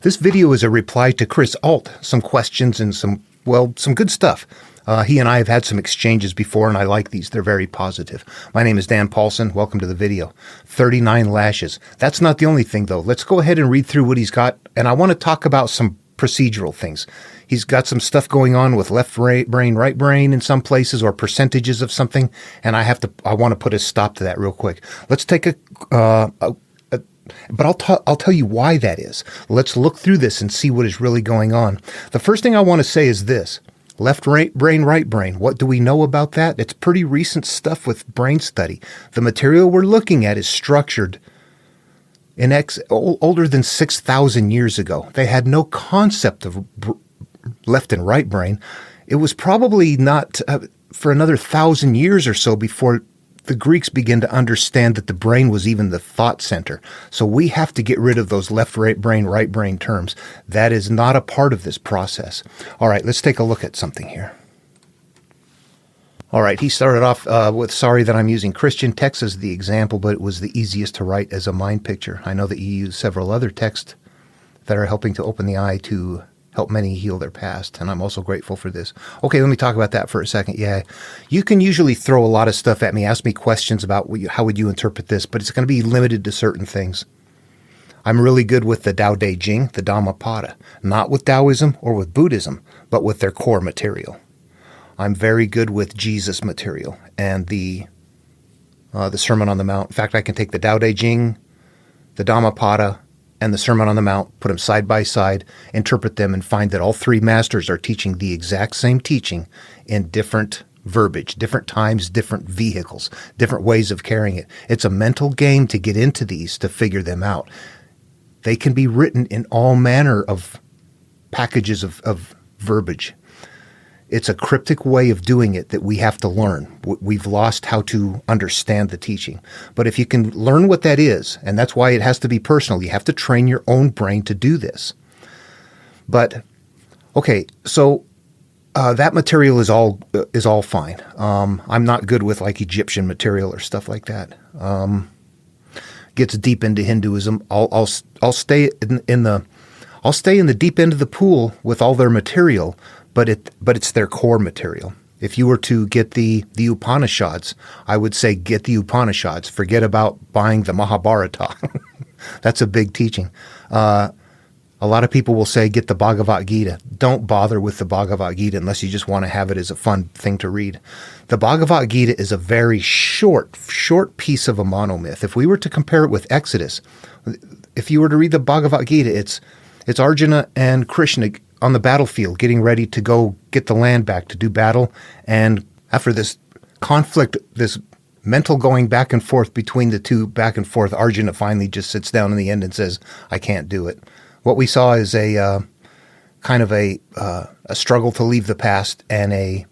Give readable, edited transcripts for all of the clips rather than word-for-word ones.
This video is a reply to Chrisalt, some questions and some good stuff. He and I have had some exchanges before, and I like these. They're very positive. My name is Dan Paulson. Welcome to the video. 39 lashes. That's not the only thing, though. Let's go ahead and read through what he's got, and I want to talk about some procedural things. He's got some stuff going on with left brain, right brain in some places, or percentages of something, and I want to put a stop to that real quick. Let's take but I'll tell you why that is. Let's look through this and see what is really going on. The first thing I want to say is this. Left brain, right brain. What do we know about that? It's pretty recent stuff with brain study. The material we're looking at is structured in older than 6,000 years ago. They had no concept of left and right brain. It was probably not for another 1,000 years or so before the Greeks began to understand that the brain was even the thought center. So we have to get rid of those left brain, right brain terms. That is not a part of this process. All right, let's take a look at something here. All right, he started off with, sorry that I'm using Christian text as the example, but it was the easiest to write as a mind picture. I know that you use several other texts that are helping to open the eye to help many heal their past, and I'm also grateful for this. Okay, let me talk about that for a second. Yeah, you can usually throw a lot of stuff at me, ask me questions about how would you interpret this, but it's going to be limited to certain things. I'm really good with the Tao Te Ching, the Dhammapada, not with Taoism or with Buddhism, but with their core material. I'm very good with Jesus material and the Sermon on the Mount. In fact, I can take the Tao Te Ching, the Dhammapada, and the Sermon on the Mount, put them side by side, interpret them, and find that all three masters are teaching the exact same teaching in different verbiage, different times, different vehicles, different ways of carrying it. It's a mental game to get into these, to figure them out. They can be written in all manner of packages of verbiage. It's a cryptic way of doing it that we have to learn. We've lost how to understand the teaching. But if you can learn what that is, and that's why it has to be personal, you have to train your own brain to do this. But, okay, so that material is all fine. I'm not good with like Egyptian material or stuff like that. Gets deep into Hinduism. I'll stay in the deep end of the pool with all their material. But it's their core material. If you were to get the Upanishads, I would say get the Upanishads. Forget about buying the Mahabharata. That's a big teaching. A lot of people will say get the Bhagavad Gita. Don't bother with the Bhagavad Gita unless you just want to have it as a fun thing to read. The Bhagavad Gita is a very short piece of a monomyth. If we were to compare it with Exodus, if you were to read the Bhagavad Gita, it's Arjuna and Krishna on the battlefield, getting ready to go get the land back to do battle. And after this conflict, this mental going back and forth between the two, back and forth, Arjuna finally just sits down in the end and says, I can't do it. What we saw is a kind of a struggle to leave the past and a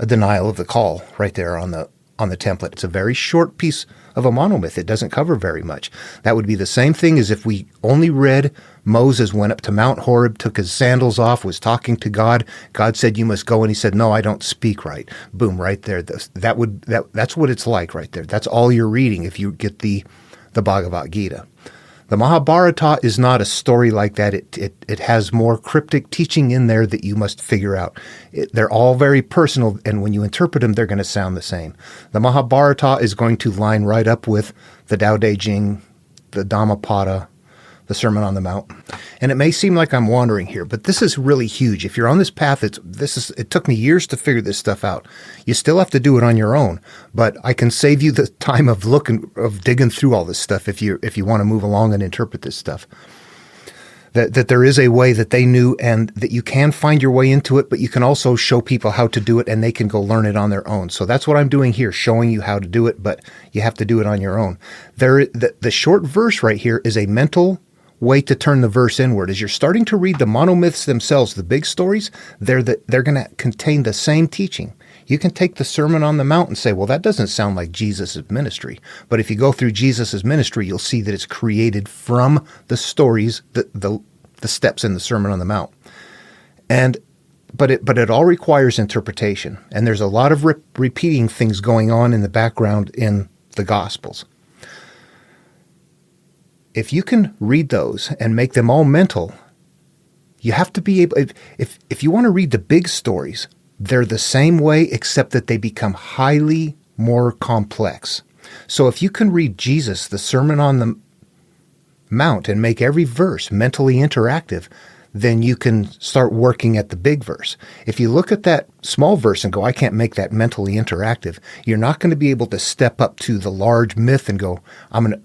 denial of the call right there on the template. It's a very short piece of a monomyth. It doesn't cover very much. That would be the same thing as if we only read Moses went up to Mount Horeb, took his sandals off, was talking to God. God said, you must go. And he said, no, I don't speak right. Boom, right there. That's what it's like right there. That's all you're reading if you get the Bhagavad Gita. The Mahabharata is not a story like that. It has more cryptic teaching in there that you must figure out. They're all very personal, and when you interpret them, they're going to sound the same. The Mahabharata is going to line right up with the Tao Te Ching, the Dhammapada, the Sermon on the Mount. And it may seem like I'm wandering here, but this is really huge. If you're on this path, it took me years to figure this stuff out. You still have to do it on your own, but I can save you the time of digging through all this stuff if you want to move along and interpret this stuff. That there is a way that they knew, and that you can find your way into it, but you can also show people how to do it, and they can go learn it on their own. So that's what I'm doing here, showing you how to do it, but you have to do it on your own. The short verse right here is a mental way to turn the verse inward. As you're starting to read the monomyths themselves, the big stories, they're going to contain the same teaching. You can take the Sermon on the Mount and say, well, that doesn't sound like Jesus' ministry. But if you go through Jesus' ministry, you'll see that it's created from the stories, the steps in the Sermon on the Mount. But it all requires interpretation. And there's a lot of repeating things going on in the background in the Gospels. if you can read those and make them all mental, you have to be able, if you want to read the big stories, they're the same way except that they become highly more complex. So if you can read Jesus, the Sermon on the Mount, and make every verse mentally interactive, then you can start working at the big verse. If you look at that small verse and go, I can't make that mentally interactive, you're not going to be able to step up to the large myth and go, I'm going to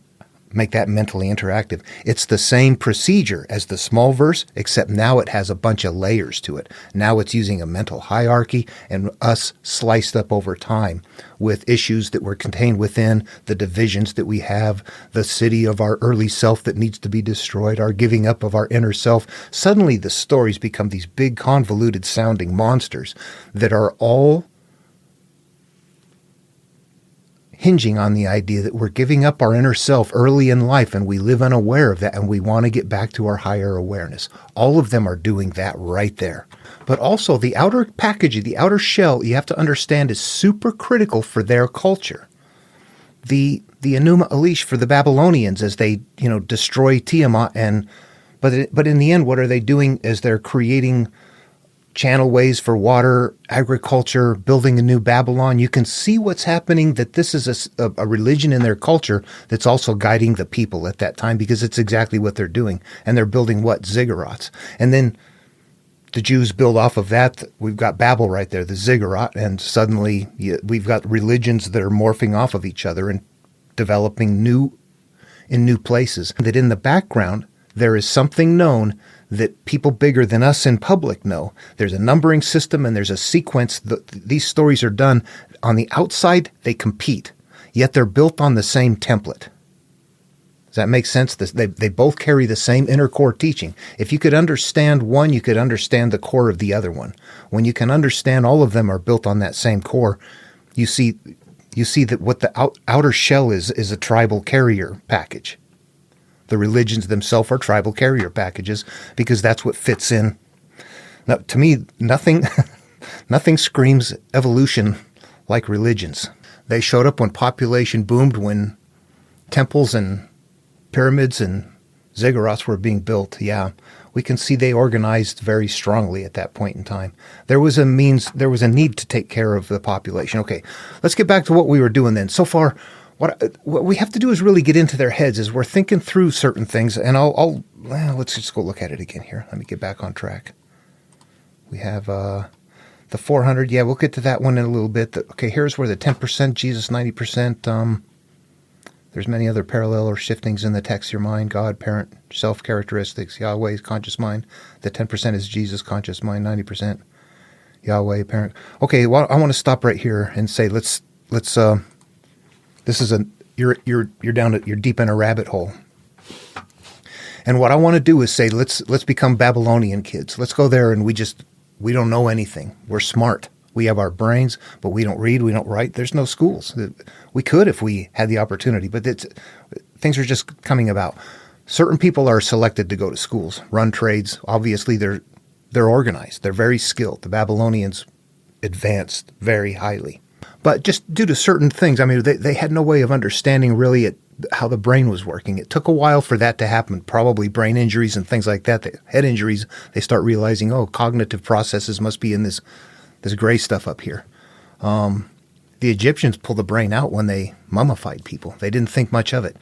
make that mentally interactive. It's the same procedure as the small verse, except now it has a bunch of layers to it. Now it's using a mental hierarchy and us sliced up over time with issues that were contained within, the divisions that we have, the city of our early self that needs to be destroyed, our giving up of our inner self. Suddenly the stories become these big convoluted sounding monsters that are all hinging on the idea that we're giving up our inner self early in life and we live unaware of that and we want to get back to our higher awareness. All of them are doing that right there. But also the outer packaging, the outer shell, you have to understand is super critical for their culture. The Enuma Elish for the Babylonians as they, destroy Tiamat but in the end, what are they doing as they're creating channelways for water, agriculture, building a new Babylon? You can see what's happening, that this is a religion in their culture that's also guiding the people at that time, because it's exactly what they're doing. And they're building what? Ziggurats. And then the Jews build off of that. We've got Babel right there, the ziggurat, and suddenly we've got religions that are morphing off of each other and developing in new places. That in the background, there is something known that people bigger than us in public know. There's a numbering system and there's a sequence. These stories are done. On the outside, they compete, yet they're built on the same template. Does that make sense? They both carry the same inner core teaching. If you could understand one, you could understand the core of the other one. When you can understand all of them are built on that same core, you see that what the outer shell is a tribal carrier package. The religions themselves are tribal carrier packages because that's what fits in. Now, to me, nothing screams evolution like religions. They showed up when population boomed, when temples and pyramids and ziggurats were being built. Yeah, we can see they organized very strongly at that point in time. There was a need to take care of the population. Okay, let's get back to what we were doing then. So far, what we have to do is really get into their heads as we're thinking through certain things. And let's just go look at it again here. Let me get back on track. We have the 400. Yeah, we'll get to that one in a little bit. Okay, here's where the 10%, Jesus 90%. There's many other parallel or shiftings in the text. Your mind, God, parent, self characteristics, Yahweh's conscious mind. The 10% is Jesus' conscious mind. 90% Yahweh, parent. Okay, well, I want to stop right here and say let's. This is you're deep in a rabbit hole. And what I want to do is say, let's become Babylonian kids. Let's go there and we don't know anything. We're smart. We have our brains, but we don't read, we don't write. There's no schools. We could if we had the opportunity, but things are just coming about. Certain people are selected to go to schools, run trades. Obviously, they're organized. They're very skilled. The Babylonians advanced very highly. But just due to certain things, I mean, they had no way of understanding really how the brain was working. It took a while for that to happen, probably brain injuries and things like that. The head injuries, they start realizing, cognitive processes must be in this gray stuff up here. The Egyptians pulled the brain out when they mummified people. They didn't think much of it.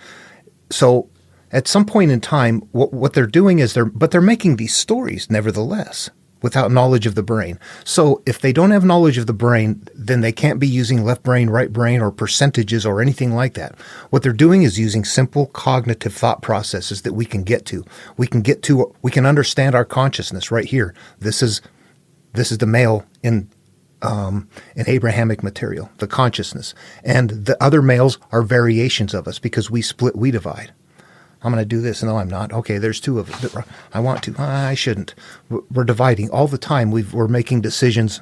So at some point in time, what they're doing is they're making these stories nevertheless, without knowledge of the brain. So if they don't have knowledge of the brain, then they can't be using left brain, right brain, or percentages or anything like that. What they're doing is using simple cognitive thought processes that we can get to. We can understand our consciousness right here. This is the male in Abrahamic material, the consciousness. And the other males are variations of us because we split, we divide. I'm going to do this. No, I'm not. Okay, there's two of us. I want to. I shouldn't. We're dividing all the time. We're making decisions,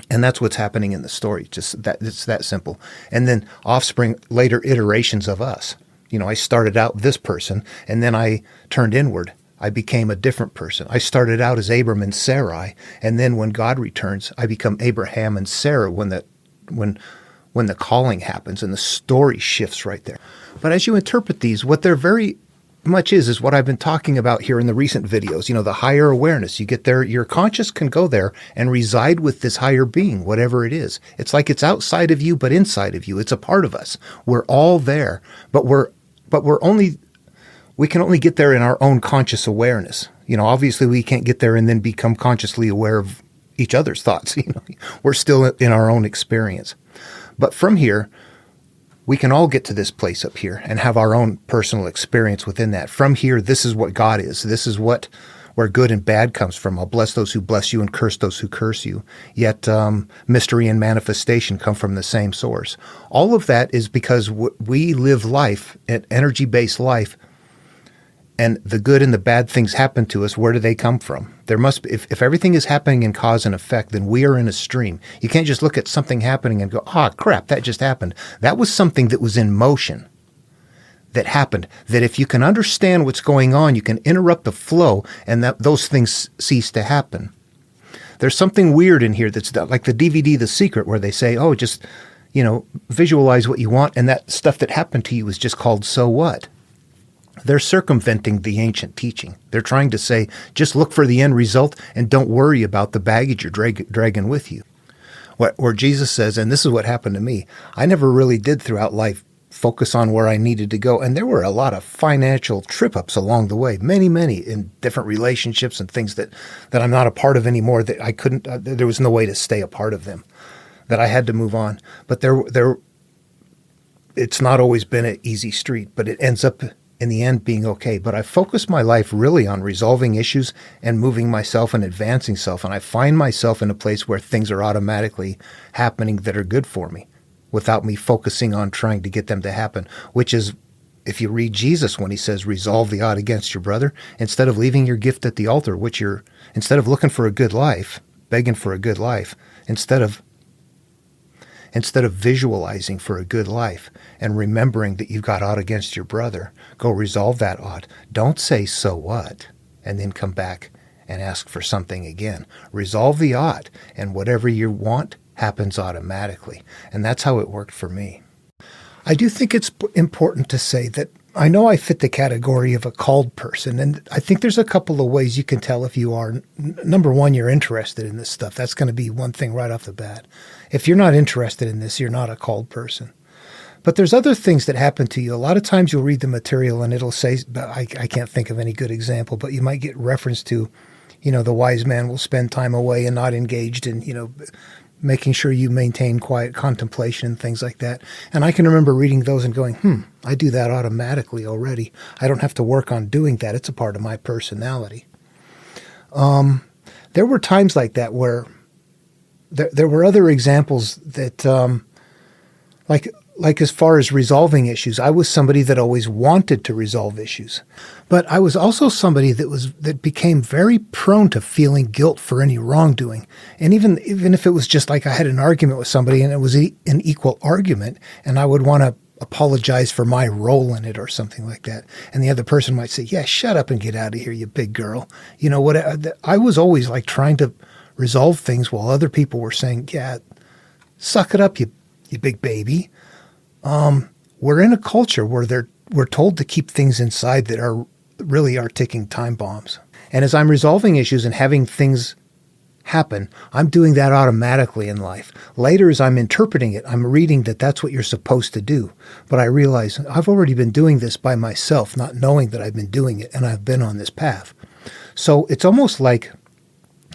and that's what's happening in the story. Just that, it's that simple. And then offspring, later iterations of us. I started out this person, and then I turned inward. I became a different person. I started out as Abram and Sarai, and then when God returns, I become Abraham and Sarah when the calling happens and the story shifts right there. But as you interpret these, what they're very much is what I've been talking about here in the recent videos. The higher awareness. You get there, your conscious can go there and reside with this higher being, whatever it is. It's like it's outside of you, but inside of you. It's a part of us. We're all there, but we can only get there in our own conscious awareness. Obviously we can't get there and then become consciously aware of each other's thoughts. We're still in our own experience. But from here, we can all get to this place up here and have our own personal experience within that. From here, this is what God is. This is where good and bad comes from. I'll bless those who bless you and curse those who curse you. Yet mystery and manifestation come from the same source. All of that is because we live life, an energy-based life, and the good and the bad things happen to us. Where do they come from? There must be, if everything is happening in cause and effect, then we are in a stream. You can't just look at something happening and go, crap, that just happened. That was something that was in motion that happened. That if you can understand what's going on, you can interrupt the flow and those things cease to happen. There's something weird in here that's like the DVD, The Secret, where they say, just, visualize what you want. And that stuff that happened to you is just called so what? They're circumventing the ancient teaching. They're trying to say, just look for the end result and don't worry about the baggage you're dragging with you. Where Jesus says, and this is what happened to me, I never really did throughout life focus on where I needed to go. And there were a lot of financial trip-ups along the way, many, in different relationships and things that I'm not a part of anymore, that I couldn't, there was no way to stay a part of them, that I had to move on. But it's not always been an easy street, but it ends up in the end being okay. But I focus my life really on resolving issues and moving myself and advancing self. And I find myself in a place where things are automatically happening that are good for me without me focusing on trying to get them to happen, which is, if you read Jesus when he says, resolve the odd against your brother, instead of leaving your gift at the altar, instead of looking for a good life, begging for a good life, instead of visualizing for a good life and remembering that you've got odd against your brother, go resolve that odd. Don't say, so what? And then come back and ask for something again. Resolve the odd, and whatever you want happens automatically. And that's how it worked for me. I do think it's important to say that I know I fit the category of a called person, and I think there's a couple of ways you can tell if you are. Number one, you're interested in this stuff. That's going to be one thing right off the bat. If you're not interested in this, you're not a called person. But there's other things that happen to you. A lot of times you'll read the material and it'll say, I can't think of any good example, but you might get reference to, the wise man will spend time away and not engaged in, making sure you maintain quiet contemplation and things like that. And I can remember reading those and going, I do that automatically already. I don't have to work on doing that. It's a part of my personality. There were times like that where there were other examples that, like as far as resolving issues, I was somebody that always wanted to resolve issues. But I was also somebody that became very prone to feeling guilt for any wrongdoing. And even if it was just like I had an argument with somebody and it was an equal argument, and I would want to apologize for my role in it or something like that. And the other person might say, yeah, shut up and get out of here, you big girl. I was always like trying to resolve things while other people were saying, yeah, suck it up, you big baby. We're in a culture where we're told to keep things inside that are ticking time bombs. And as I'm resolving issues and having things happen, I'm doing that automatically in life. Later, as I'm interpreting it, I'm reading that that's what you're supposed to do. But I realize I've already been doing this by myself, not knowing that I've been doing it, and I've been on this path. So it's almost like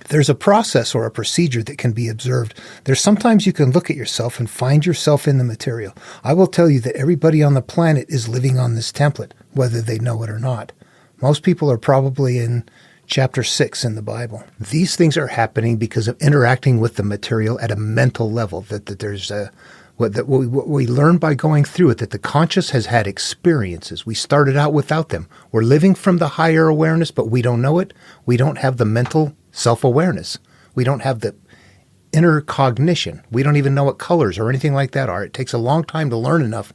there's a process or a procedure that can be observed. There's sometimes you can look at yourself and find yourself in the material. I will tell you that everybody on the planet is living on this template, whether they know it or not. Most people are probably in chapter 6 in the Bible. These things are happening because of interacting with the material at a mental level, that there's what we learn by going through it, that the conscious has had experiences. We started out without them. We're living from the higher awareness, but we don't know it. We don't have the mental self-awareness. We don't have the inner cognition. We don't even know what colors or anything like that are. It takes a long time to learn enough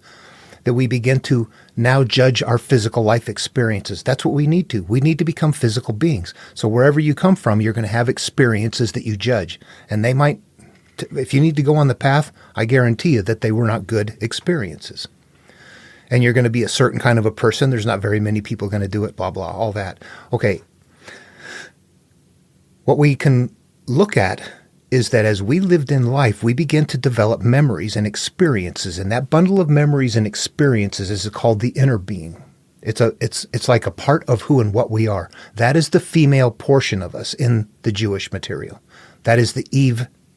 that we begin to now judge our physical life experiences. That's what we need to. We need to become physical beings. So wherever you come from, you're going to have experiences that you judge. And they might, if you need to go on the path, I guarantee you that they were not good experiences. and you're going to be a certain kind of a person. There's not very many people going to do it, blah, blah, all that. Okay. What we can look at is that as we lived in life, we begin to develop memories and experiences, and that bundle of memories and experiences is called the inner being. It's like a part of who and what we are. That is the female portion of us in the Jewish material. That is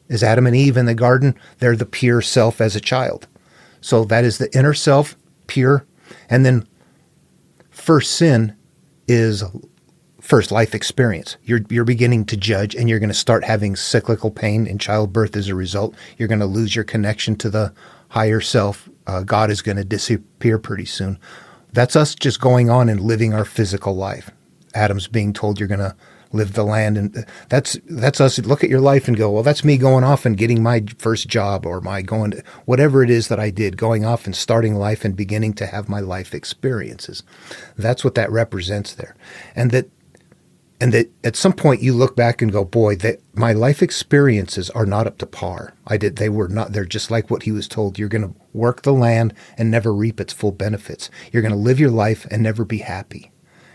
is Adam and Eve in the garden. They're the pure self as a child. So that is the inner self, pure. And then first sin is first life experience. You're beginning to judge, and you're going to start having cyclical pain in childbirth as a result. You're going to lose your connection to the higher self. God is going to disappear pretty soon. That's us just going on and living our physical life. Adam's being told you're going to live the land, and that's us. Look at your life and go, well, that's me going off and getting my first job, or my going to whatever it is that I did, going off and starting life and beginning to have my life experiences. That's what that represents there. And that at some point you look back and go, boy, my life experiences are not up to par. They were not. They're just like what he was told. You're going to work the land and never reap its full benefits. You're going to live your life and never be happy.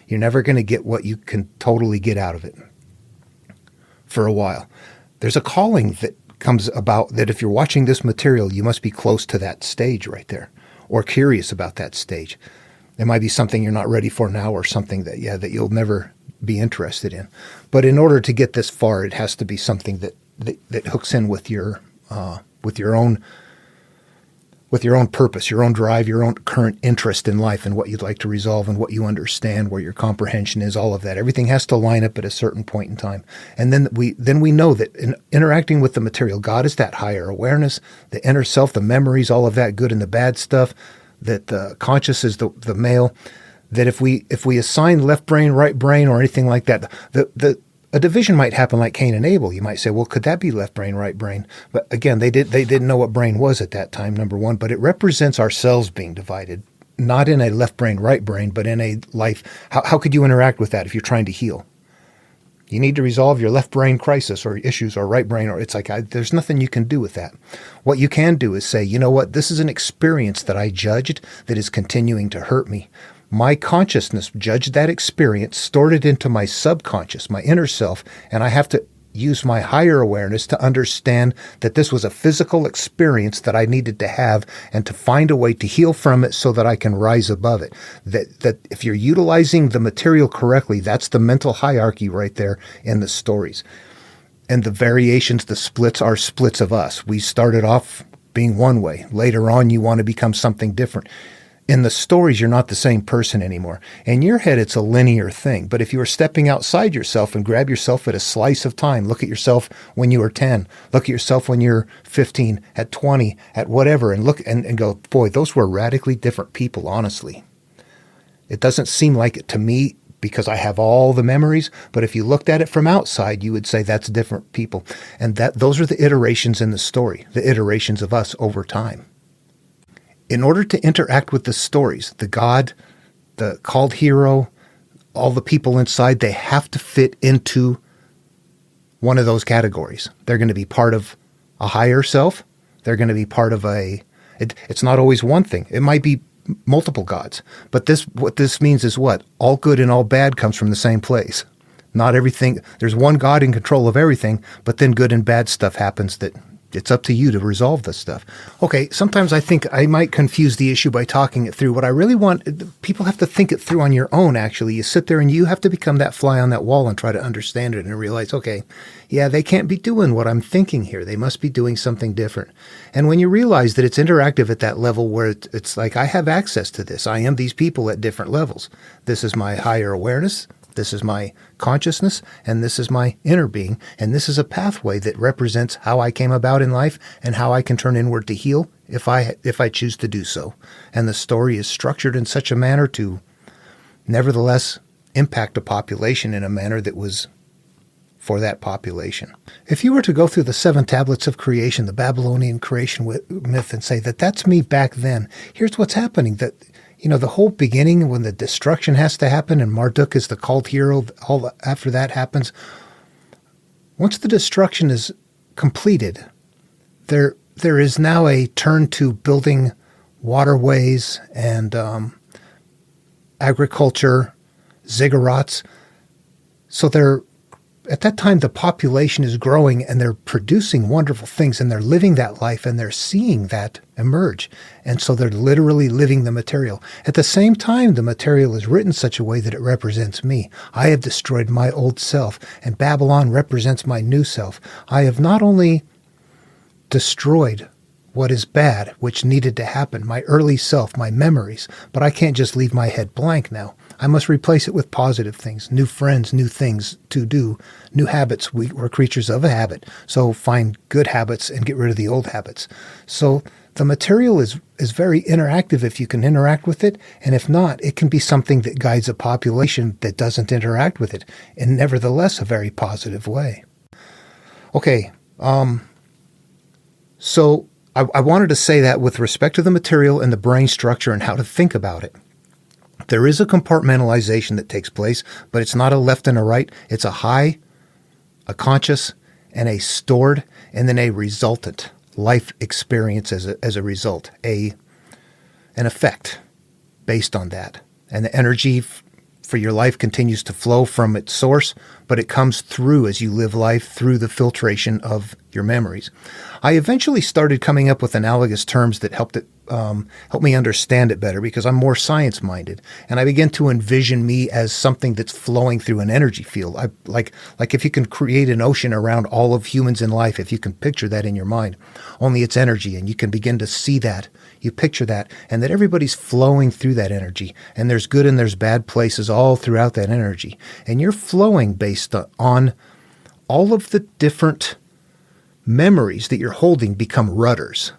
You're never going to get what you can totally get out of it for a while. There's a calling that comes about that if you're watching this material, you must be close to that stage right there, or curious about that stage. It might be something you're not ready for now, or something that you'll never be interested in. But in order to get this far, it has to be something that hooks in with your own purpose, your own drive, your own current interest in life, and what you'd like to resolve, and what you understand, where your comprehension is, all of that. Everything has to line up at a certain point in time. And then we know that in interacting with the material, God is that higher awareness, the inner self, the memories, all of that good and the bad stuff, that the conscious is the male. That if we assign left brain, right brain, or anything like that, a division might happen like Cain and Abel. You might say, well, could that be left brain, right brain? But again, they didn't know what brain was at that time, number one. But it represents ourselves being divided, not in a left brain, right brain, but in a life. How could you interact with that if you're trying to heal? You need to resolve your left brain crisis or issues, or right brain, or it's like there's nothing you can do with that. What you can do is say, you know what, this is an experience that I judged that is continuing to hurt me. My consciousness judged that experience, stored it into my subconscious, my inner self, and I have to use my higher awareness to understand that this was a physical experience that I needed to have, and to find a way to heal from it so that I can rise above it. That if you're utilizing the material correctly, that's the mental hierarchy right there in the stories. And the variations, the splits, are splits of us. We started off being one way. Later on, you want to become something different. In the stories, you're not the same person anymore. In your head, it's a linear thing. But if you were stepping outside yourself and grab yourself at a slice of time, look at yourself when you were 10, look at yourself when you're 15, at 20, at whatever, and look and go, boy, those were radically different people, honestly. It doesn't seem like it to me because I have all the memories, but if you looked at it from outside, you would say that's different people. And those are the iterations in the story, the iterations of us over time. In order to interact with the stories, the God, the called hero, all the people inside, they have to fit into one of those categories. They're going to be part of a higher self. They're going to be part of it's not always one thing. It might be multiple gods. But what this means is what? All good and all bad comes from the same place. Not everything. There's one God in control of everything, but then good and bad stuff happens that it's up to you to resolve this stuff. Okay, sometimes I think I might confuse the issue by talking it through. What I really want, people have to think it through on your own, actually. You sit there and you have to become that fly on that wall and try to understand it and realize, okay, yeah, they can't be doing what I'm thinking here. They must be doing something different. And when you realize that it's interactive at that level where it's like, I have access to this. I am these people at different levels. This is my higher awareness. This is my consciousness, and this is my inner being, and this is a pathway that represents how I came about in life and how I can turn inward to heal if I choose to do so. And the story is structured in such a manner to nevertheless impact a population in a manner that was for that population. If you were to go through the 7 tablets of creation, the Babylonian creation myth, and say that that's me back then, here's what's happening. That the whole beginning when the destruction has to happen and Marduk is the cult hero, all after that happens, once the destruction is completed, there is now a turn to building waterways and agriculture, ziggurats. So at that time, the population is growing and they're producing wonderful things and they're living that life and they're seeing that emerge. And so they're literally living the material. At the same time, the material is written such a way that it represents me. I have destroyed my old self, and Babylon represents my new self. I have not only destroyed what is bad, which needed to happen, my early self, my memories, but I can't just leave my head blank now. I must replace it with positive things, new friends, new things to do, new habits. We're creatures of a habit. So find good habits and get rid of the old habits. So the material is very interactive if you can interact with it. And if not, it can be something that guides a population that doesn't interact with it in nevertheless a very positive way. Okay. So I wanted to say that with respect to the material and the brain structure and how to think about it. There is a compartmentalization that takes place, but it's not a left and a right. It's a high, a conscious, and a stored, and then a resultant life experience as a result, an effect based on that. And the energy for your life continues to flow from its source, but it comes through as you live life through the filtration of your memories. I eventually started coming up with analogous terms that helped me understand it better because I'm more science-minded, and I began to envision me as something that's flowing through an energy field. Like if you can create an ocean around all of humans in life, if you can picture that in your mind, only it's energy, and you can begin to see that, you picture that, and that everybody's flowing through that energy, and there's good and there's bad places all throughout that energy, and you're flowing based on all of the different memories that you're holding become rudders,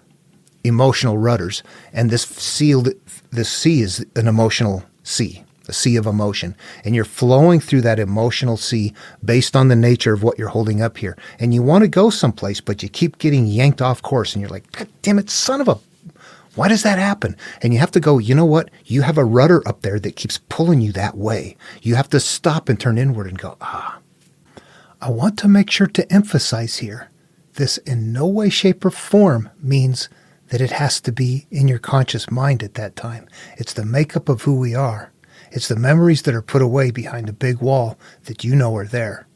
emotional rudders. And this sea is an emotional sea, a sea of emotion. And you're flowing through that emotional sea based on the nature of what you're holding up here. And you want to go someplace, but you keep getting yanked off course. And you're like, God damn it, son of a... Why does that happen? And you have to go, you know what? You have a rudder up there that keeps pulling you that way. You have to stop and turn inward and go, I want to make sure to emphasize here, this in no way, shape, or form means that it has to be in your conscious mind at that time. It's the makeup of who we are. It's the memories that are put away behind a big wall that you know are there.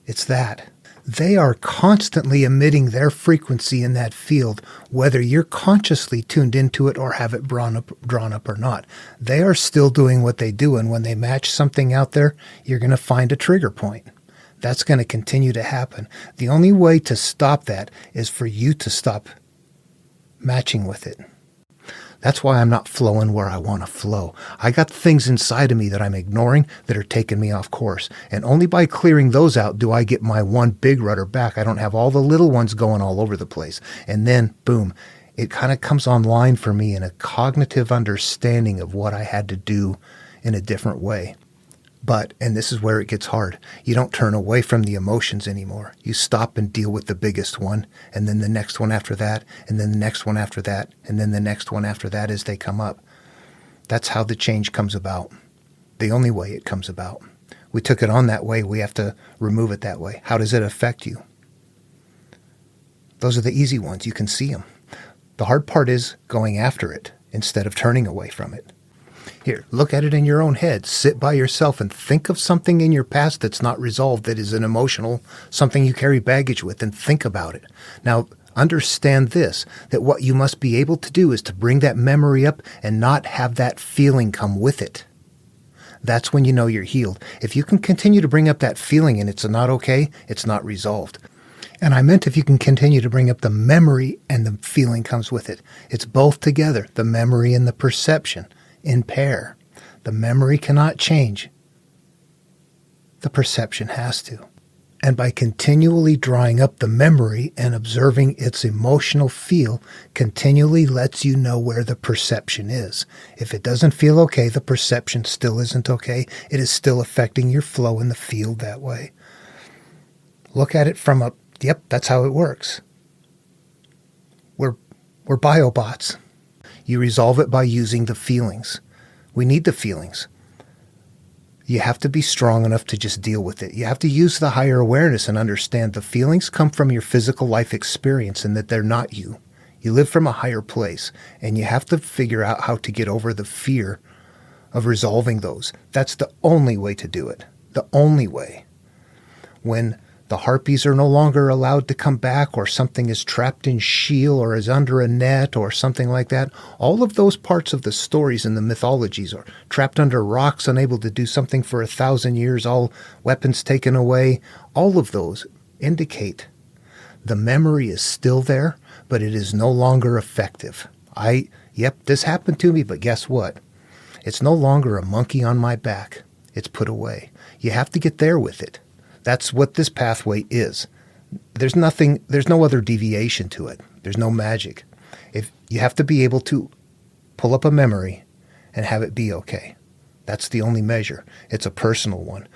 It's that. They are constantly emitting their frequency in that field, whether you're consciously tuned into it or have it drawn up or not. They are still doing what they do, and when they match something out there, you're going to find a trigger point. That's going to continue to happen. The only way to stop that is for you to stop matching with it. That's why I'm not flowing where I want to flow. I got things inside of me that I'm ignoring that are taking me off course. And only by clearing those out do I get my one big rudder back. I don't have all the little ones going all over the place. And then, boom, it kind of comes online for me in a cognitive understanding of what I had to do in a different way. But, and this is where it gets hard, you don't turn away from the emotions anymore. You stop and deal with the biggest one, and then the next one after that, and then the next one after that, and then the next one after that as they come up. That's how the change comes about. The only way it comes about. We took it on that way, we have to remove it that way. How does it affect you? Those are the easy ones, you can see them. The hard part is going after it instead of turning away from it. Here, look at it in your own head. Sit by yourself and think of something in your past that's not resolved, that is an emotional, something you carry baggage with, and think about it. Now, understand this, that what you must be able to do is to bring that memory up and not have that feeling come with it. That's when you know you're healed. If you can continue to bring up that feeling and it's not okay, it's not resolved. And I meant if you can continue to bring up the memory and the feeling comes with it. It's both together, the memory and the perception. In pair. The memory cannot change. The perception has to. And by continually drawing up the memory and observing its emotional feel, continually lets you know where the perception is. If it doesn't feel okay, the perception still isn't okay. It is still affecting your flow in the field that way. Look at it from a, yep, that's how it works. We're biobots. You resolve it by using the feelings. We need the feelings. You have to be strong enough to just deal with it. You have to use the higher awareness and understand the feelings come from your physical life experience and that they're not you. You live from a higher place, and you have to figure out how to get over the fear of resolving those. That's the only way to do it. The only way. When the harpies are no longer allowed to come back, or something is trapped in Sheol, or is under a net, or something like that, all of those parts of the stories and the mythologies are trapped under rocks, unable to do something for 1,000 years, all weapons taken away. All of those indicate the memory is still there, but it is no longer effective. Yep, this happened to me, but guess what? It's no longer a monkey on my back. It's put away. You have to get there with it. That's what this pathway is. There's no other deviation to it. There's no magic. If you have to be able to pull up a memory and have it be okay. That's the only measure. It's a personal one.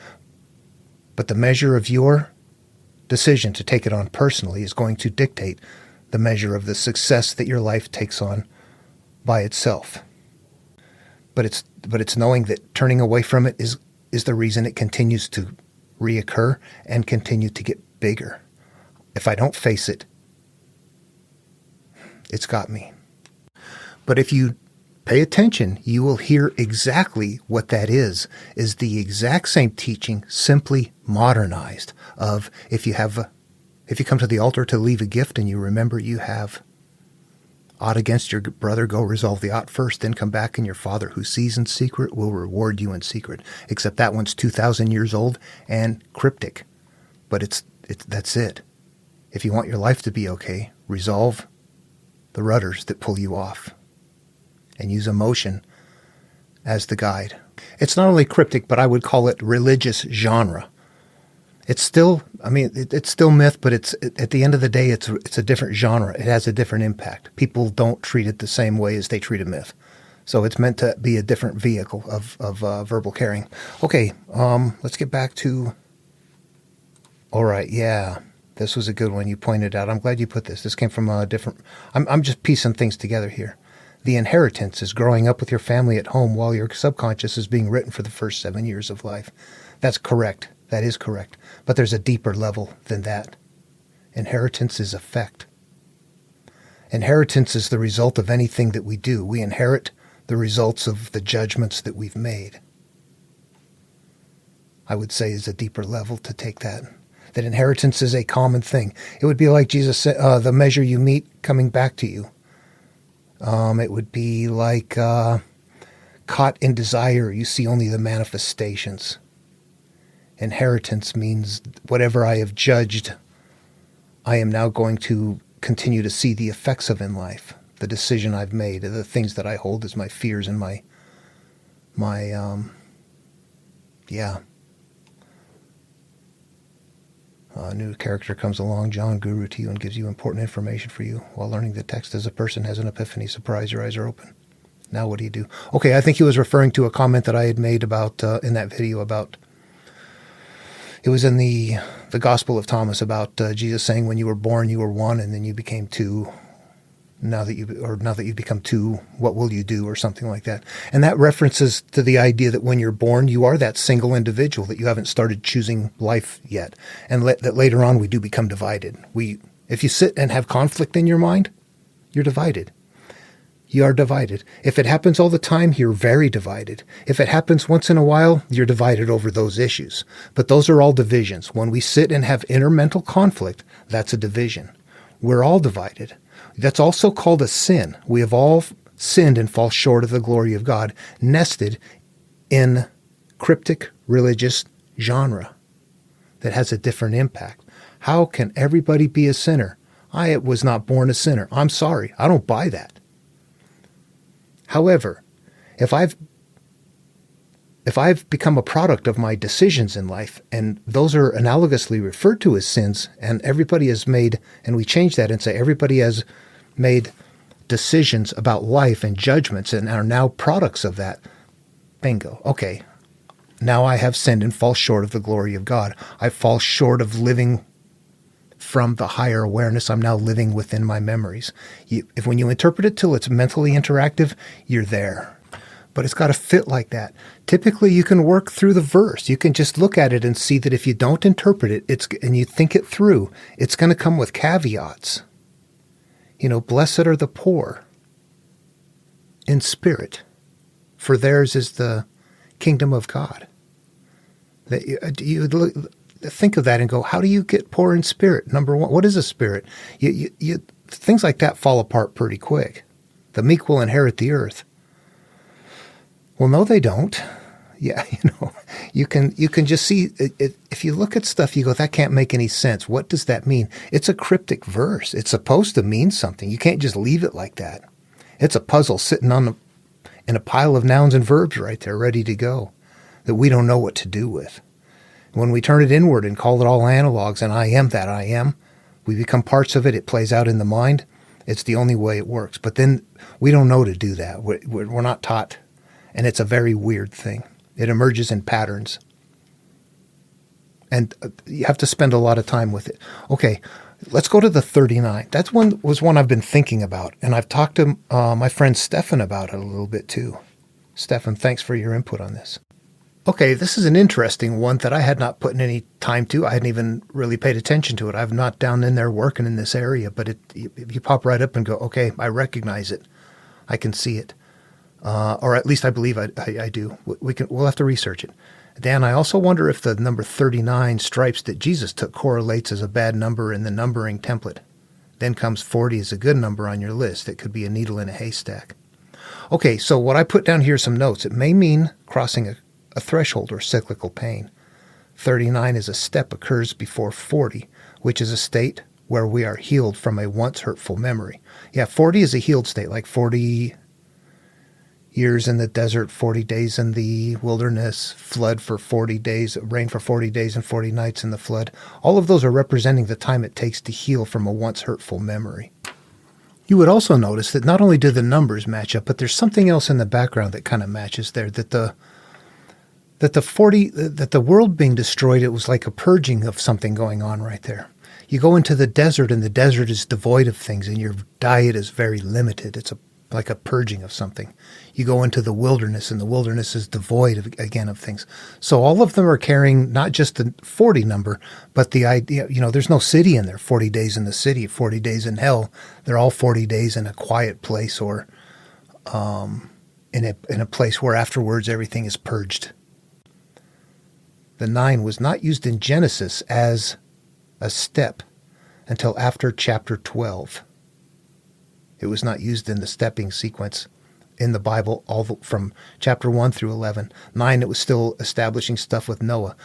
But the measure of your decision to take it on personally is going to dictate the measure of the success that your life takes on by itself. But it's knowing that turning away from it is the reason it continues to reoccur and continue to get bigger. If I don't face it, it's got me. But if you pay attention, you will hear exactly what that is the exact same teaching, simply modernized. Of if you come to the altar to leave a gift and you remember you have ought against your brother, go resolve the ought first, then come back, and your Father who sees in secret will reward you in secret. Except that one's 2,000 years old and cryptic. But that's it. If you want your life to be okay, resolve the rudders that pull you off. And use emotion as the guide. It's not only cryptic, but I would call it religious genre. It's still, it's still myth, but it's at the end of the day, it's a different genre. It has a different impact. People don't treat it the same way as they treat a myth. So it's meant to be a different vehicle of verbal carrying. Okay, let's get back to, all right, yeah, this was a good one you pointed out. I'm glad you put this. This came from a different, I'm just piecing things together here. The inheritance is growing up with your family at home while your subconscious is being written for the first 7 years of life. That's correct. That is correct. But there's a deeper level than that. Inheritance is effect. Inheritance is the result of anything that we do. We inherit the results of the judgments that we've made. I would say is a deeper level to take that. That inheritance is a common thing. It would be like Jesus said, the measure you meet coming back to you. It would be like caught in desire, you see only the manifestations. Inheritance means whatever I have judged, I am now going to continue to see the effects of in life. The decision I've made, the things that I hold as my fears and my A new character comes along, John Guru, to you and gives you important information for you. While learning the text as a person has an epiphany, surprise, your eyes are open. Now what do you do? Okay, I think he was referring to a comment that I had made about in that video about, it was in the Gospel of Thomas about Jesus saying when you were born you were one and then you became two. Now that you've become two, what will you do, or something like that. And that references to the idea that when you're born, you are that single individual, that you haven't started choosing life yet. And that later on we do become divided. If you sit and have conflict in your mind, you're divided. You are divided. If it happens all the time, you're very divided. If it happens once in a while, you're divided over those issues. But those are all divisions. When we sit and have intermental conflict, that's a division. We're all divided. That's also called a sin. We have all sinned and fall short of the glory of God, nested in cryptic religious genre that has a different impact. How can everybody be a sinner? I was not born a sinner. I'm sorry. I don't buy that. However, if I've become a product of my decisions in life, and those are analogously referred to as sins, and everybody has made, and we change that and say everybody has made decisions about life and judgments and are now products of that, bingo. Okay, now I have sinned and fall short of the glory of God. I fall short of living from the higher awareness. I'm now living within my memories. When you interpret it till it's mentally interactive, you're there. But it's got to fit like that. Typically, you can work through the verse. You can just look at it and see that if you don't interpret it, and you think it through, it's going to come with caveats. Blessed are the poor in spirit, for theirs is the kingdom of God. You think of that and go, how do you get poor in spirit? Number one, what is a spirit? Things like that fall apart pretty quick. The meek will inherit the earth. Well, no, they don't. Yeah, you can just see it. If you look at stuff, you go, that can't make any sense. What does that mean? It's a cryptic verse. It's supposed to mean something. You can't just leave it like that. It's a puzzle sitting in a pile of nouns and verbs right there, ready to go, that we don't know what to do with. When we turn it inward and call it all analogs, and I am that I am, we become parts of it. It plays out in the mind. It's the only way it works. But then we don't know to do that. We're not taught. And it's a very weird thing. It emerges in patterns. And you have to spend a lot of time with it. Okay, let's go to the 39. That was one I've been thinking about. And I've talked to my friend Stefan about it a little bit too. Stefan, thanks for your input on this. Okay, this is an interesting one that I had not put in any time to. I hadn't even really paid attention to it. I'm not down in there working in this area, but you pop right up and go, okay, I recognize it. I can see it. Or at least I believe I do. We'll have to research it. Dan, I also wonder if the number 39 stripes that Jesus took correlates as a bad number in the numbering template. Then comes 40 as a good number on your list. It could be a needle in a haystack. Okay, so what I put down here are some notes. It may mean crossing a threshold or cyclical pain. 39 is a step occurs before 40, which is a state where we are healed from a once hurtful memory. Yeah, 40 is a healed state, like 40 years in the desert, 40 days in the wilderness, flood for 40 days, rain for 40 days and 40 nights in the flood. All of those are representing the time it takes to heal from a once hurtful memory. You would also notice that not only do the numbers match up, but there's something else in the background that kind of matches there, that the world being destroyed, it was like a purging of something going on right there. You go into the desert and the desert is devoid of things and your diet is very limited. It's like a purging of something. You go into the wilderness and the wilderness is devoid of things. So all of them are carrying not just the 40 number, but the idea, there's no city in there. 40 days in the city, 40 days in hell. They're all 40 days in a quiet place or in a place where afterwards everything is purged. The 9 was not used in Genesis as a step until after chapter 12. It was not used in the stepping sequence in the Bible, from chapter 1 through 11. 9, it was still establishing stuff with Noah.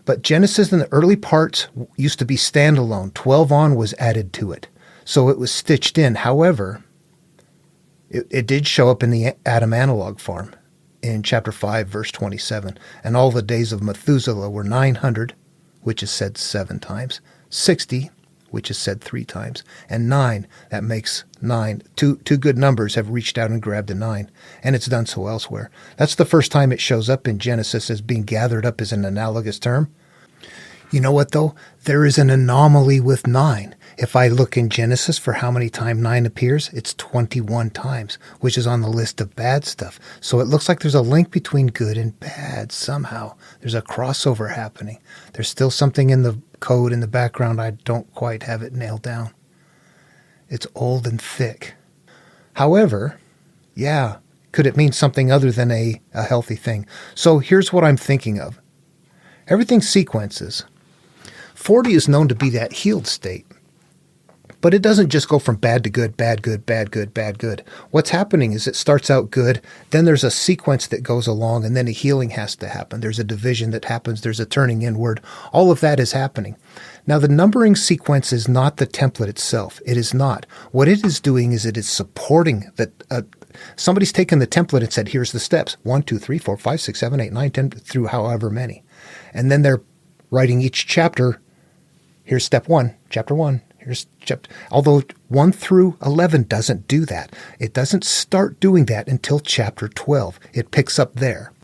But Genesis in the early parts used to be standalone. 12 on was added to it. So it was stitched in. However, it did show up in the Adam analog form in chapter 5, verse 27. And all the days of Methuselah were 900, which is said 7 times, 60, which is said 3 times, and 9, that makes 9. Two good numbers have reached out and grabbed a 9, and it's done so elsewhere. That's the first time it shows up in Genesis as being gathered up as an analogous term. You know what, though? There is an anomaly with 9. If I look in Genesis for how many times 9 appears, it's 21 times, which is on the list of bad stuff. So it looks like there's a link between good and bad somehow. There's a crossover happening. There's still something in the code in the background. I don't quite have it nailed down. It's old and thick. However, yeah, could it mean something other than a healthy thing? So here's what I'm thinking of. Everything sequences. 40 is known to be that healed state. But it doesn't just go from bad to good, bad, good, bad, good, bad, good. What's happening is it starts out good, then there's a sequence that goes along, and then a healing has to happen. There's a division that happens, there's a turning inward. All of that is happening. Now, the numbering sequence is not the template itself. It is not. What it is doing is it is supporting that. Somebody's taken the template and said, here's the steps, 1, 2, 3, 4, 5, 6, 7, 8, 9, 10, through however many. And then they're writing each chapter. Here's step 1, chapter 1. Although 1 through 11 doesn't do that. It doesn't start doing that until chapter 12. It picks up there.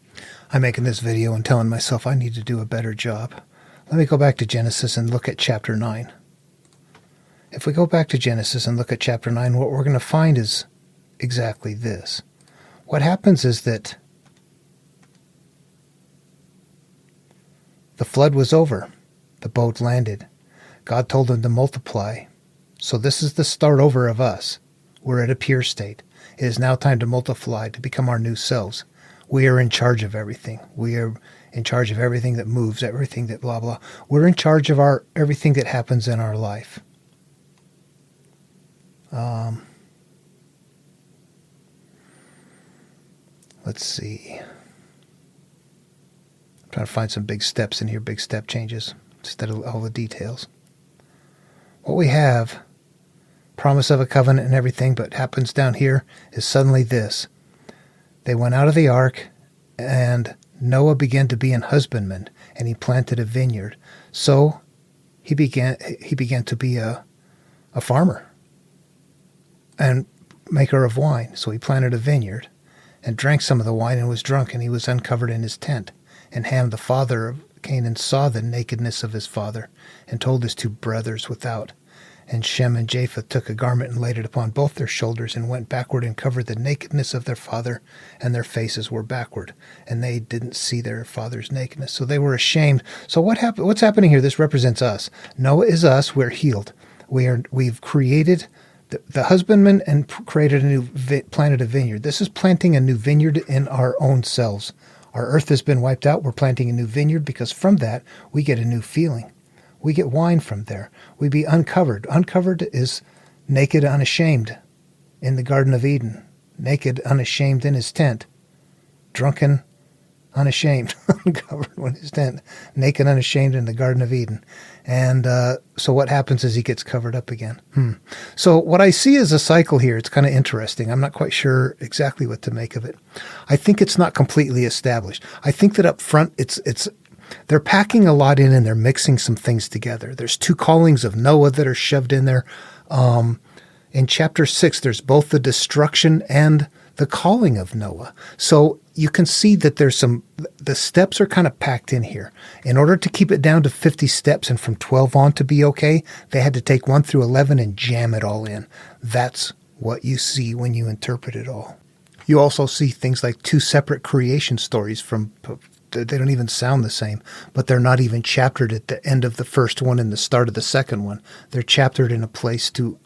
I'm making this video and telling myself I need to do a better job. Let me go back to Genesis and look at chapter 9. If we go back to Genesis and look at chapter 9, what we're going to find is exactly this. What happens is that the flood was over. The boat landed. God told them to multiply So this is the start over of us. We're at a pure state. It is now time to multiply, to become our new selves. We are in charge of everything. We are in charge of everything that moves, everything that blah, blah. We're in charge of everything that happens in our life. Let's see. I'm trying to find some big steps in here, big step changes, instead of all the details. What we have, promise of a covenant and everything, but happens down here is suddenly this. They went out of the ark, and Noah began to be an husbandman, and he planted a vineyard. So he began to be a farmer and maker of wine. So he planted a vineyard and drank some of the wine and was drunk, and he was uncovered in his tent. And Ham, the father of Canaan, saw the nakedness of his father and told his two brothers without. And Shem and Japheth took a garment and laid it upon both their shoulders and went backward and covered the nakedness of their father, and their faces were backward, and they didn't see their father's nakedness. So they were ashamed. So what's happening here? This represents us. Noah is us. We're healed. We've created the husbandman and planted a vineyard. This is planting a new vineyard in our own selves. Our earth has been wiped out. We're planting a new vineyard because from that we get a new feeling. We get wine from there. We be uncovered. Uncovered is naked, unashamed in the Garden of Eden. Naked, unashamed in his tent. Drunken, unashamed, uncovered in his tent. Naked, unashamed in the Garden of Eden. And so what happens is he gets covered up again. So what I see is a cycle here. It's kind of interesting. I'm not quite sure exactly what to make of it. I think it's not completely established. I think that up front they're packing a lot in and they're mixing some things together. There's two callings of Noah that are shoved in there. In chapter 6, there's both the destruction and the calling of Noah. So you can see that the steps are kind of packed in here. In order to keep it down to 50 steps and from 12 on to be okay, they had to take 1 through 11 and jam it all in. That's what you see when you interpret it all. You also see things like 2 separate creation stories they don't even sound the same, but they're not even chaptered at the end of the first one and the start of the second one. They're chaptered in a place to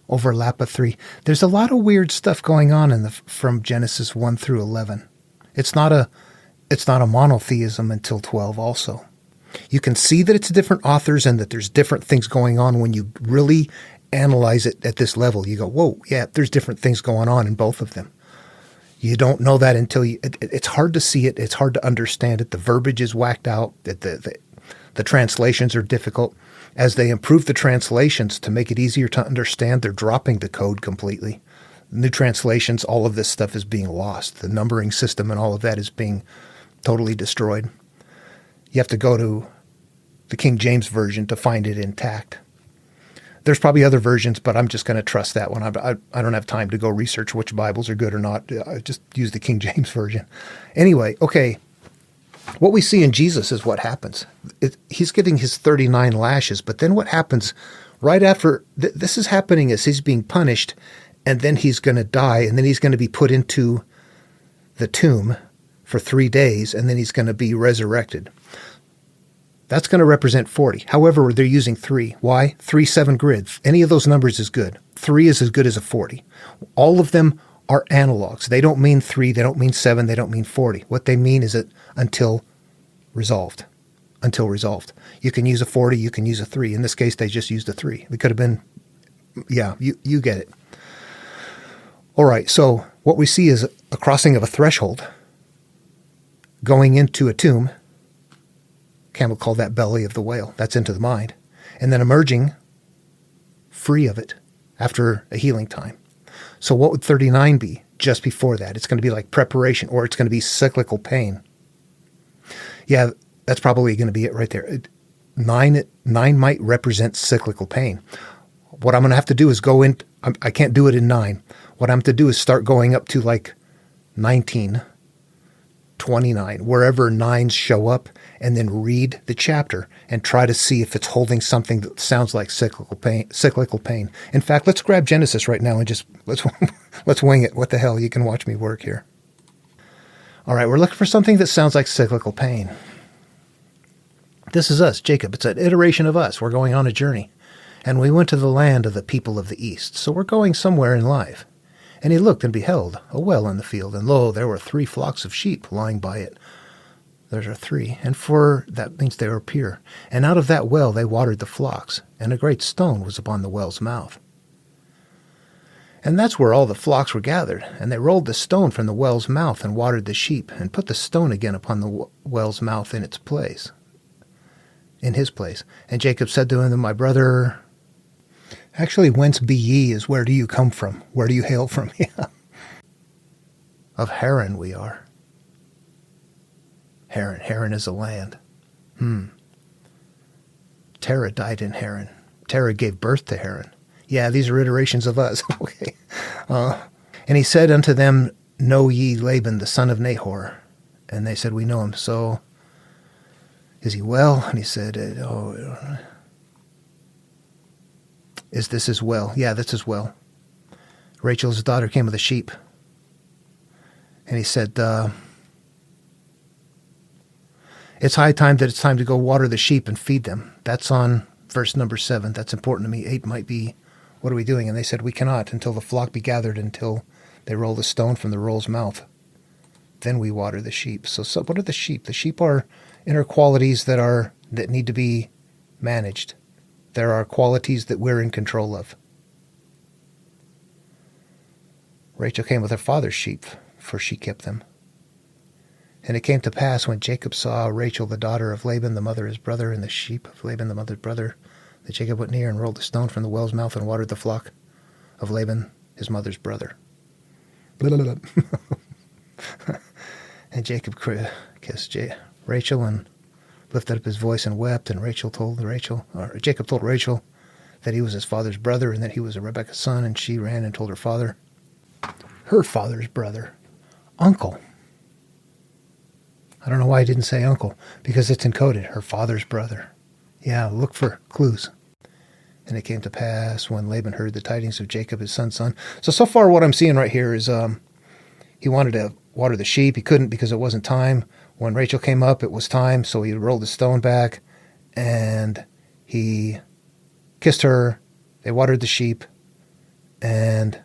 overlap a 3. There's a lot of weird stuff going on from Genesis 1 through 11. It's not a monotheism until 12 also. You can see that it's different authors and that there's different things going on when you really analyze it at this level. You go, whoa, yeah, there's different things going on in both of them. You don't know that until it's hard to see it. It's hard to understand it. The verbiage is whacked out. The translations are difficult. As they improve the translations to make it easier to understand, they're dropping the code completely. New translations, all of this stuff is being lost. The numbering system and all of that is being totally destroyed. You have to go to the King James Version to find it intact. There's probably other versions, but I'm just going to trust that one. I don't have time to go research which Bibles are good or not. I just use the King James Version. Anyway, okay, what we see in Jesus is what happens. He's getting his 39 lashes, but then what happens right after this is happening is he's being punished, and then he's going to die, and then he's going to be put into the tomb for 3 days, and then he's going to be resurrected. That's going to represent 40. However, they're using 3. Why? 3, 7 grids. Any of those numbers is good. 3 is as good as a 40. All of them are analogs. They don't mean 3. They don't mean 7. They don't mean 40. What they mean is until resolved. Until resolved. You can use a 40. You can use a 3. In this case, they just used a 3. It could have been, yeah, you get it. All right, so what we see is a crossing of a threshold going into a tomb. Campbell called that belly of the whale. That's into the mind. And then emerging free of it after a healing time. So what would 39 be just before that? It's going to be like preparation, or it's going to be cyclical pain. Yeah, that's probably going to be it right there. 9 might represent cyclical pain. What I'm going to have to do is go in. I can't do it in 9. What I'm to do is start going up to like 19, 29, wherever 9s show up, and then read the chapter and try to see if it's holding something that sounds like cyclical pain. In fact, let's grab Genesis right now and just let's wing it. What the hell? You can watch me work here. All right, we're looking for something that sounds like cyclical pain. This is us, Jacob. It's an iteration of us. We're going on a journey. And we went to the land of the people of the east. So we're going somewhere in life. And he looked and beheld a well in the field, and lo, there were 3 flocks of sheep lying by it. There are 3, and for that means they were pure. And out of that well they watered the flocks, and a great stone was upon the well's mouth. And that's where all the flocks were gathered, and they rolled the stone from the well's mouth and watered the sheep, and put the stone again upon the well's mouth in its place, in his place. And Jacob said to him, my brother, actually, whence be ye is where do you come from? Where do you hail from? Yeah. Of Haran we are. Haran is a land. Terah died in Haran. Terah gave birth to Haran. Yeah, these are iterations of us. Okay. And he said unto them, know ye Laban, the son of Nahor? And they said, we know him. So, is he well? And he said, is this his well? Yeah, this is well. Rachel's daughter came with the sheep. And he said, it's high time that it's time to go water the sheep and feed them. That's on verse number 7. That's important to me. 8 might be, what are we doing? And they said, we cannot until the flock be gathered, until they roll the stone from the roll's mouth. Then we water the sheep. So what are the sheep? The sheep are inner qualities that need to be managed. There are qualities that we're in control of. Rachel came with her father's sheep, for she kept them. And it came to pass, when Jacob saw Rachel, the daughter of Laban, the mother of his brother, and the sheep of Laban, the mother's brother, that Jacob went near and rolled the stone from the well's mouth and watered the flock of Laban, his mother's brother. And Jacob kissed Rachel and lifted up his voice and wept. And Jacob told Rachel that he was his father's brother and that he was a Rebekah's son. And she ran and told her father's brother, uncle. I don't know why I didn't say uncle, because it's encoded, her father's brother. Yeah, look for clues. And it came to pass when Laban heard the tidings of Jacob, his son's son. So far what I'm seeing right here is he wanted to water the sheep. He couldn't because it wasn't time. When Rachel came up, it was time, so he rolled the stone back, and he kissed her. They watered the sheep, and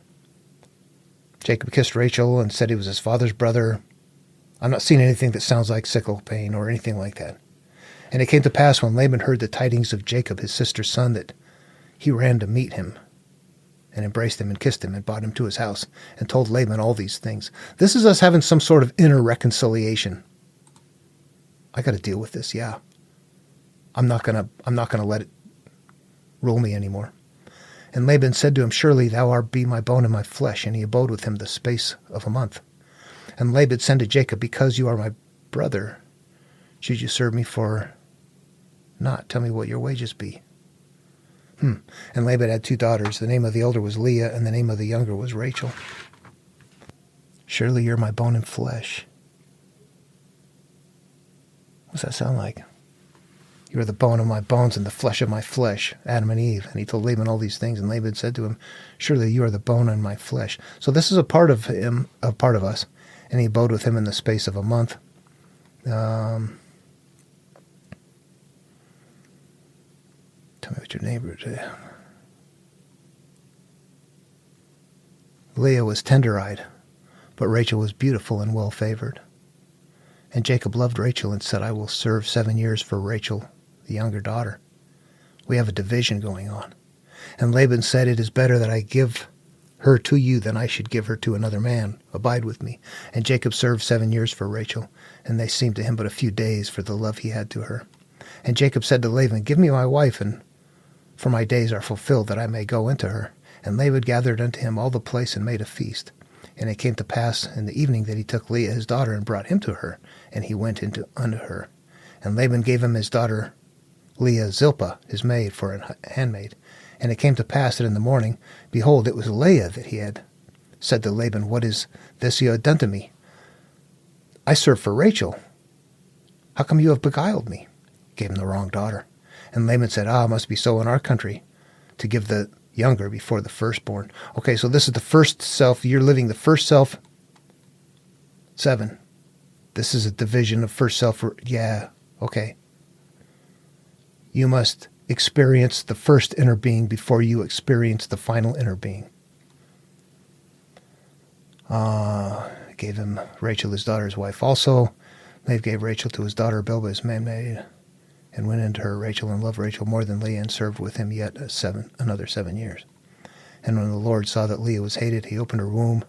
Jacob kissed Rachel and said he was his father's brother. I'm not seeing anything that sounds like sickle pain or anything like that. And it came to pass when Laban heard the tidings of Jacob, his sister's son, that he ran to meet him and embraced him and kissed him and brought him to his house and told Laban all these things. This is us having some sort of inner reconciliation. I got to deal with this. Yeah. I'm not going to let it rule me anymore. And Laban said to him, surely thou art be my bone and my flesh. And he abode with him the space of a month. And Laban said to Jacob, because you are my brother, should you serve me for not? Tell me what your wages be. And Laban had 2 daughters. The name of the elder was Leah, and the name of the younger was Rachel. Surely you're my bone and flesh. What's that sound like? You are the bone of my bones and the flesh of my flesh, Adam and Eve. And he told Laban all these things, and Laban said to him, surely you are the bone in my flesh. So this is a part of him, a part of us. And he abode with him in the space of a month. Tell me what your neighbor did. Leah was tender-eyed, but Rachel was beautiful and well-favored. And Jacob loved Rachel and said, I will serve 7 years for Rachel, the younger daughter. We have a division going on. And Laban said, it is better that I give her to you than I should give her to another man. Abide with me. And Jacob served 7 years for Rachel, and they seemed to him but a few days for the love he had to her. And Jacob said to Laban, give me my wife, and for my days are fulfilled, that I may go into her. And Laban gathered unto him all the place and made a feast. And it came to pass in the evening that he took Leah his daughter and brought him to her, and he went unto her. And Laban gave him his daughter Leah Zilpah, his maid, for an handmaid. And it came to pass that in the morning, behold, it was Leah that he had said to Laban, what is this you have done to me? I served for Rachel. How come you have beguiled me? Gave him the wrong daughter. And Laban said, it must be so in our country, to give the younger before the firstborn. Okay, so this is the first self. You're living the first self. 7. This is a division of first self. Yeah, okay. You must experience the first inner being before you experience the final inner being. Gave him Rachel his daughter, his wife also. Laban gave Rachel to his daughter Bilhah his handmaid, and went into her Rachel and loved Rachel more than Leah and served with him yet another 7 years. And when the Lord saw that Leah was hated, he opened her womb,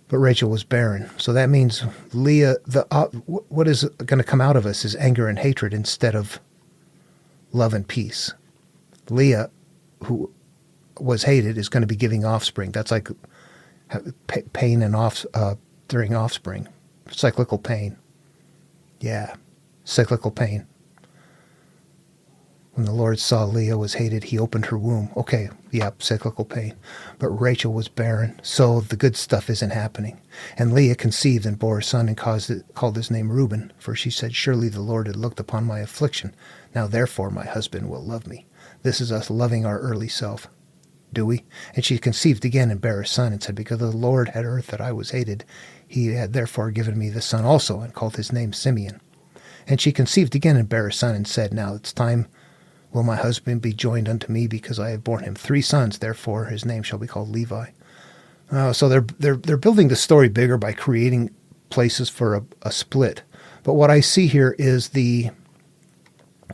but Rachel was barren. So that means Leah, what is going to come out of us is anger and hatred instead of love and peace. Leah, who was hated, is going to be giving offspring. That's like pain and during offspring. Cyclical pain. Yeah, cyclical pain. When the Lord saw Leah was hated, he opened her womb. Okay, yep, cyclical pain. But Rachel was barren, so the good stuff isn't happening. And Leah conceived and bore a son and called his name Reuben, for she said, surely the Lord had looked upon my affliction. Now therefore my husband will love me. This is us loving our early self. Do we? And she conceived again and bare a son, and said, because the Lord had heard that I was hated, he had therefore given me the son also, and called his name Simeon. And she conceived again and bare a son, and said, now it's time will my husband be joined unto me, because I have borne him 3 sons, therefore his name shall be called Levi. So they're building the story bigger by creating places for a split. But what I see here is the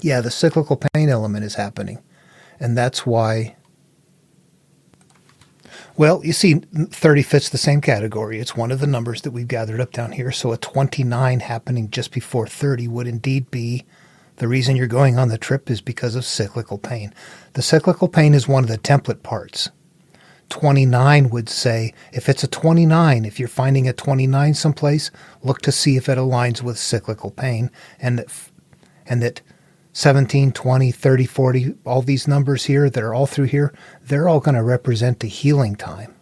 cyclical pain element is happening. And that's why, well, you see, 30 fits the same category. It's one of the numbers that we've gathered up down here. So a 29 happening just before 30 would indeed be the reason you're going on the trip is because of cyclical pain. The cyclical pain is one of the template parts. 29 would say, if it's a 29, if you're finding a 29 someplace, look to see if it aligns with cyclical pain, and that 17, 20, 30, 40, all these numbers here that are all through here, they're all going to represent the healing time.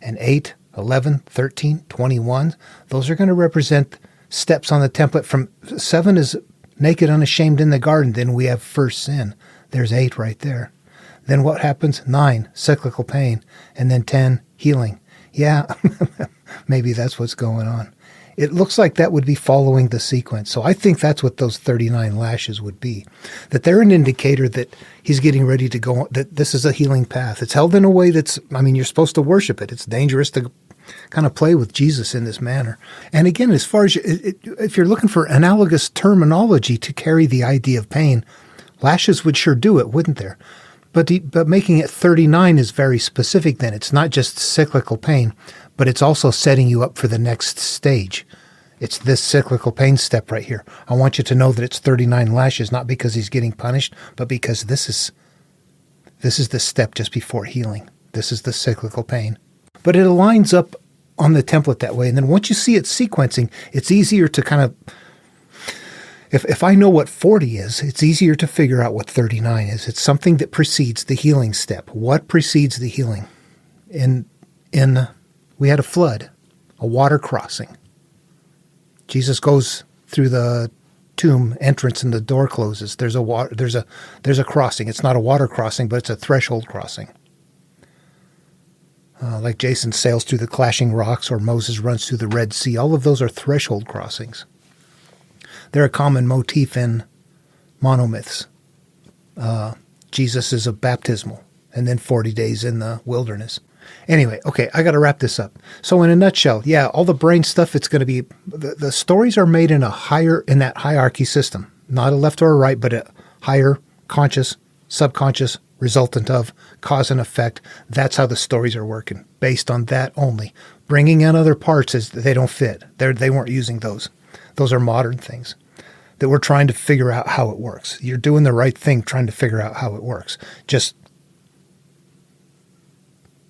And 8, 11, 13, 21, those are going to represent steps on the template. From 7 is naked, unashamed in the garden. Then we have first sin. There's 8 right there. Then what happens? 9, cyclical pain. And then 10, healing. Yeah, maybe that's what's going on. It looks like that would be following the sequence. So I think that's what those 39 lashes would be. That they're an indicator that he's getting ready to go on, that this is a healing path. It's held in a way you're supposed to worship it. It's dangerous to kind of play with Jesus in this manner. And again, as far as if you're looking for analogous terminology to carry the idea of pain, lashes would sure do it, wouldn't there? But making it 39 is very specific then. It's not just cyclical pain, but it's also setting you up for the next stage. It's this cyclical pain step right here. I want you to know that it's 39 lashes, not because he's getting punished, but because this is the step just before healing. This is the cyclical pain. But it aligns up on the template that way. And then once you see it sequencing, it's easier to kind of, if I know what 40 is, it's easier to figure out what 39 is. It's something that precedes the healing step. What precedes the healing? We had a flood, a water crossing. Jesus goes through the tomb entrance and the door closes. There's a crossing. It's not a water crossing, but it's a threshold crossing. Like Jason sails through the clashing rocks, or Moses runs through the Red Sea. All of those are threshold crossings. They're a common motif in monomyths. Jesus is a baptismal, and then 40 days in the wilderness. Anyway, okay, I got to wrap this up. So in a nutshell, yeah, all the brain stuff, it's going to be, the stories are made in that hierarchy system. Not a left or a right, but a higher conscious, subconscious, resultant of, cause and effect. That's how the stories are working, based on that only. Bringing in other parts is they don't fit. They weren't using those. Those are modern things that we're trying to figure out how it works. You're doing the right thing trying to figure out how it works. Just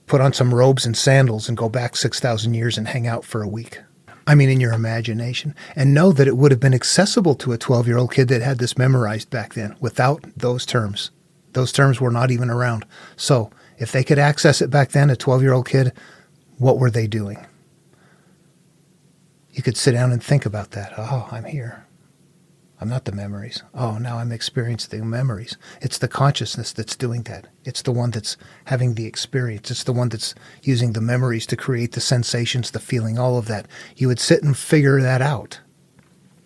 put on some robes and sandals and go back 6,000 years and hang out for a week. I mean, in your imagination. And know that it would have been accessible to a 12-year-old kid that had this memorized back then without those terms. Those terms were not even around. So if they could access it back then, a 12-year-old kid, what were they doing? You could sit down and think about that. Oh, I'm here. I'm not the memories. Oh, now I'm experiencing the memories. It's the consciousness that's doing that. It's the one that's having the experience. It's the one that's using the memories to create the sensations, the feeling, all of that. You would sit and figure that out.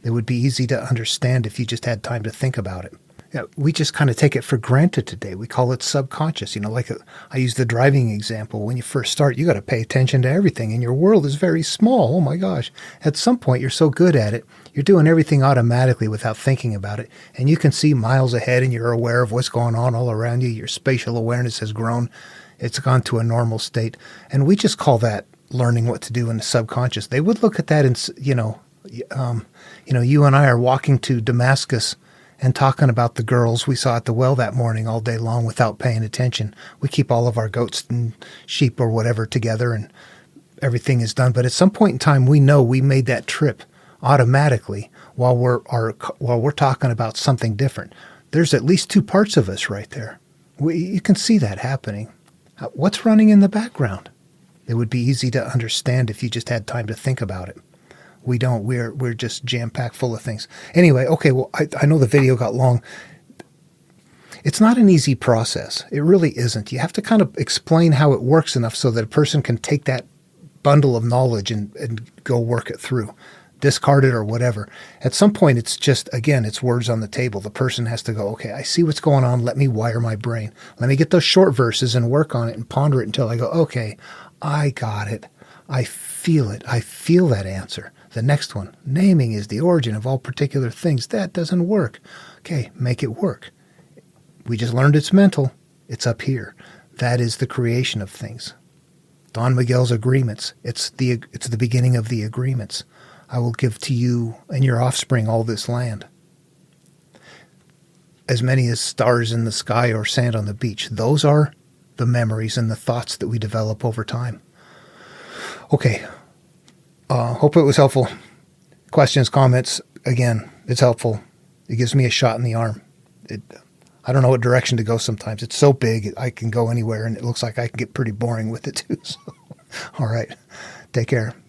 It would be easy to understand if you just had time to think about it. Yeah, we just kind of take it for granted today. We call it subconscious. I use the driving example. When you first start, you got to pay attention to everything, and your world is very small. Oh my gosh. At some point, you're so good at it, you're doing everything automatically without thinking about it. And you can see miles ahead, and you're aware of what's going on all around you. Your spatial awareness has grown. It's gone to a normal state. And we just call that learning what to do in the subconscious. They would look at that and, you and I are walking to Damascus and talking about the girls we saw at the well that morning all day long without paying attention. We keep all of our goats and sheep or whatever together, and everything is done. But at some point in time, we know we made that trip automatically while we're talking about something different. There's at least two parts of us right there. You can see that happening. What's running in the background? It would be easy to understand if you just had time to think about it. We don't. We're just jam-packed full of things. Anyway, okay, well, I know the video got long. It's not an easy process. It really isn't. You have to kind of explain how it works enough so that a person can take that bundle of knowledge and go work it through, discard it or whatever. At some point, it's just, again, it's words on the table. The person has to go, okay, I see what's going on. Let me wire my brain. Let me get those short verses and work on it and ponder it until I go, okay, I got it. I feel it. I feel that answer. The next one, naming is the origin of all particular things. That doesn't work. Okay, make it work. We just learned it's mental. It's up here. That is the creation of things. Don Miguel's agreements. It's the beginning of the agreements. I will give to you and your offspring all this land. As many as stars in the sky or sand on the beach. Those are the memories and the thoughts that we develop over time. Okay. Hope it was helpful. Questions, comments, again, it's helpful. It gives me a shot in the arm. I don't know what direction to go sometimes. It's so big, I can go anywhere, and it looks like I can get pretty boring with it too. So, all right. Take care.